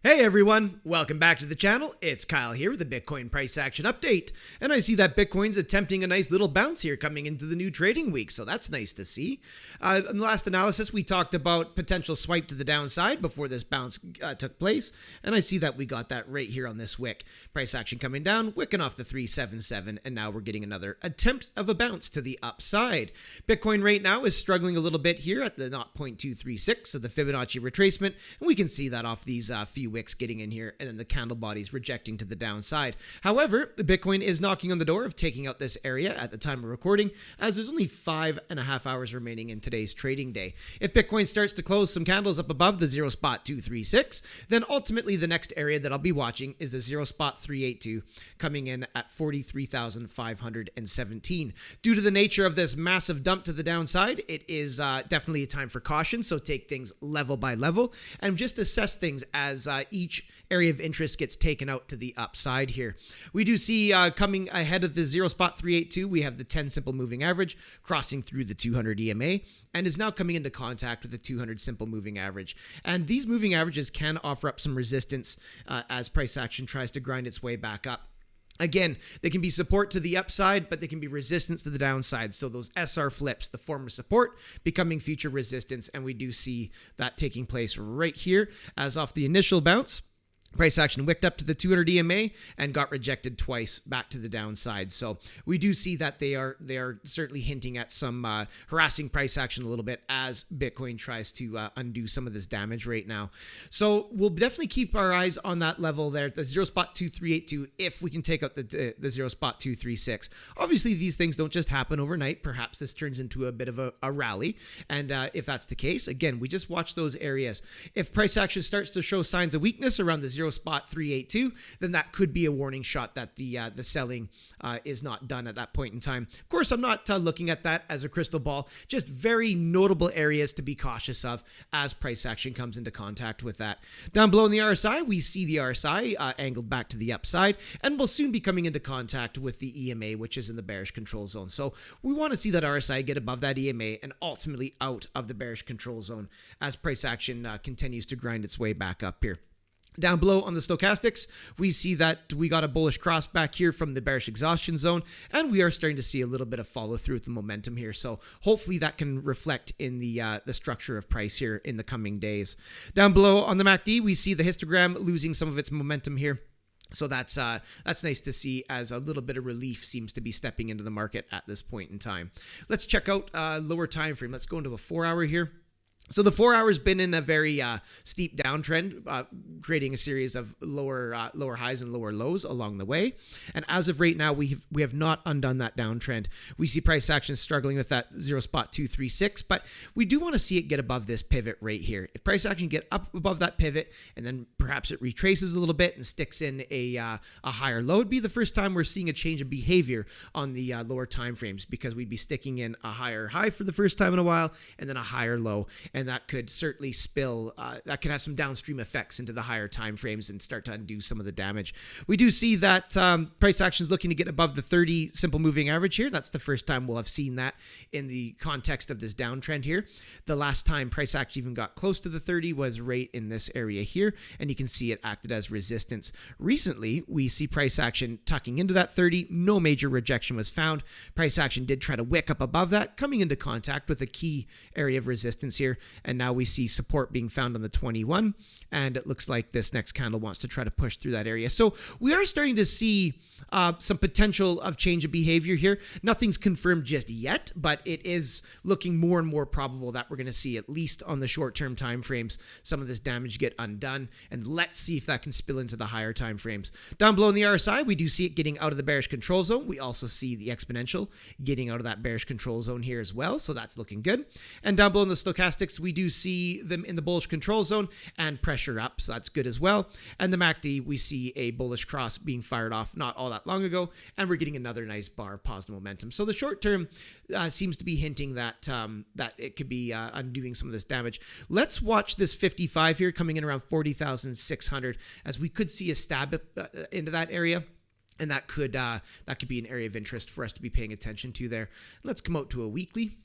Hey everyone, welcome back to the channel. It's Kyle here with a Bitcoin price action update. And I see that Bitcoin's attempting a nice little bounce here coming into the new trading week, so that's nice to see. In the last analysis, we talked about potential swipe to the downside before this bounce took place. And I see that we got that right here on this wick. Price action coming down, wicking off the 377, and now we're getting another attempt of a bounce to the upside. Bitcoin right now is struggling a little bit here at the 0.236, so the Fibonacci retracement, and we can see that off these few wicks getting in here and then the candle bodies rejecting to the downside. However, the Bitcoin is knocking on the door of taking out this area at the time of recording, as there's only 5.5 hours remaining in today's trading day. If Bitcoin starts to close some candles up above the 0.236, then ultimately the next area that I'll be watching is the 0.382 coming in at 43,517. Due to the nature of this massive dump to the downside, it is definitely a time for caution, so take things level by level and just assess things as each area of interest gets taken out to the upside here. We do see coming ahead of the 0.382, we have the 10 simple moving average crossing through the 200 EMA and is now coming into contact with the 200 simple moving average. And these moving averages can offer up some resistance as price action tries to grind its way back up. Again, they can be support to the upside, but they can be resistance to the downside. So those SR flips, the former support, becoming future resistance. And we do see that taking place right here as off the initial bounce. Price action wicked up to the 200 EMA and got rejected twice back to the downside. So we do see that they are certainly hinting at some harassing price action a little bit as Bitcoin tries to undo some of this damage right now. So we'll definitely keep our eyes on that level there, the 0.2382, if we can take out the 0.236. Obviously, these things don't just happen overnight. Perhaps this turns into a bit of a rally. And if that's the case, again, we just watch those areas. If price action starts to show signs of weakness around the 0.382, then that could be a warning shot that the selling is not done at that point in time. Of course, I'm not looking at that as a crystal ball, just very notable areas to be cautious of as price action comes into contact with that. Down below in the RSI, we see the RSI angled back to the upside and will soon be coming into contact with the EMA, which is in the bearish control zone. So we want to see that RSI get above that EMA and ultimately out of the bearish control zone as price action continues to grind its way back up here. Down below on the stochastics, we see that we got a bullish cross back here from the bearish exhaustion zone, and we are starting to see a little bit of follow through with the momentum here. So hopefully that can reflect in the structure of price here in the coming days. Down below on the MACD, we see the histogram losing some of its momentum here. So that's nice to see as a little bit of relief seems to be stepping into the market at this point in time. Let's check out lower time frame. Let's go into a 4-hour here. So the 4 hours been in a very steep downtrend, creating a series of lower highs and lower lows along the way. And as of right now, we have not undone that downtrend. We see price action struggling with that 0.236, but we do want to see it get above this pivot right here. If price action get up above that pivot and then perhaps it retraces a little bit and sticks in a higher low, it'd be the first time we're seeing a change of behavior on the lower time frames, because we'd be sticking in a higher high for the first time in a while and then a higher low. And that could certainly spill, that could have some downstream effects into the higher time frames and start to undo some of the damage. We do see that price action is looking to get above the 30 simple moving average here. That's the first time we'll have seen that in the context of this downtrend here. The last time price action even got close to the 30 was right in this area here, and you can see it acted as resistance. Recently, we see price action tucking into that 30. No major rejection was found. Price action did try to wick up above that, coming into contact with a key area of resistance here. And now we see support being found on the 21, and it looks like this next candle wants to try to push through that area. So we are starting to see some potential of change of behavior here. Nothing's confirmed just yet, but it is looking more and more probable that we're going to see, at least on the short-term time frames, some of this damage get undone. And let's see if that can spill into the higher time frames. Down below in the RSI, we do see it getting out of the bearish control zone. We also see the exponential getting out of that bearish control zone here as well. So that's looking good. And down below in the stochastics, we do see them in the bullish control zone and pressure up. So that's good as well. And the MACD, we see a bullish cross being fired off not all that long ago, and we're getting another nice bar of positive momentum. So the short term seems to be hinting that that it could be undoing some of this damage. Let's watch this 55 here coming in around 40,600, as we could see a stab into that area. And that could be an area of interest for us to be paying attention to there. Let's come out to a weekly.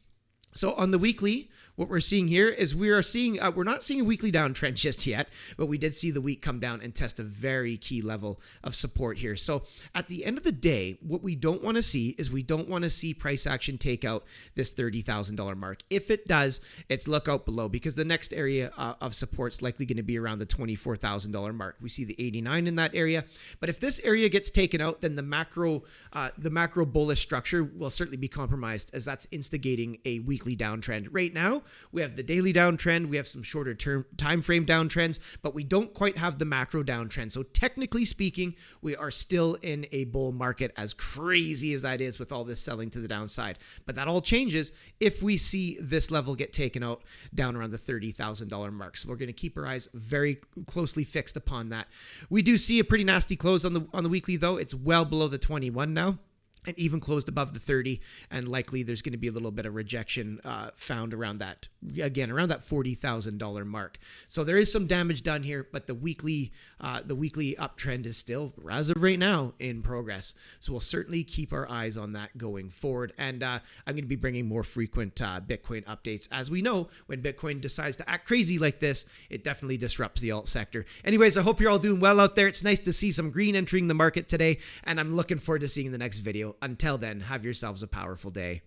So on the weekly, what we're seeing here is we're not seeing a weekly downtrend just yet, but we did see the week come down and test a very key level of support here. So at the end of the day, what we don't want to see is we don't want to see price action take out this $30,000 mark. If it does, it's look out below, because the next area of support is likely going to be around the $24,000 mark. We see the 89 in that area, but if this area gets taken out, then the macro bullish structure will certainly be compromised, as that's instigating a weekly downtrend. Right now, we have the daily downtrend, we have some shorter term time frame downtrends, but we don't quite have the macro downtrend. So technically speaking, we are still in a bull market, as crazy as that is with all this selling to the downside. But that all changes if we see this level get taken out down around the $30,000 mark. So we're going to keep our eyes very closely fixed upon that. We do see a pretty nasty close on the weekly, though. It's well below the 21 now, and even closed above the 30, and likely there's going to be a little bit of rejection found around that, again, around that $40,000 mark. So there is some damage done here, but the weekly uptrend is still, as of right now, in progress. So we'll certainly keep our eyes on that going forward. And I'm going to be bringing more frequent Bitcoin updates. As we know, when Bitcoin decides to act crazy like this, it definitely disrupts the alt sector. Anyways, I hope you're all doing well out there. It's nice to see some green entering the market today, and I'm looking forward to seeing the next video. Until then, have yourselves a powerful day.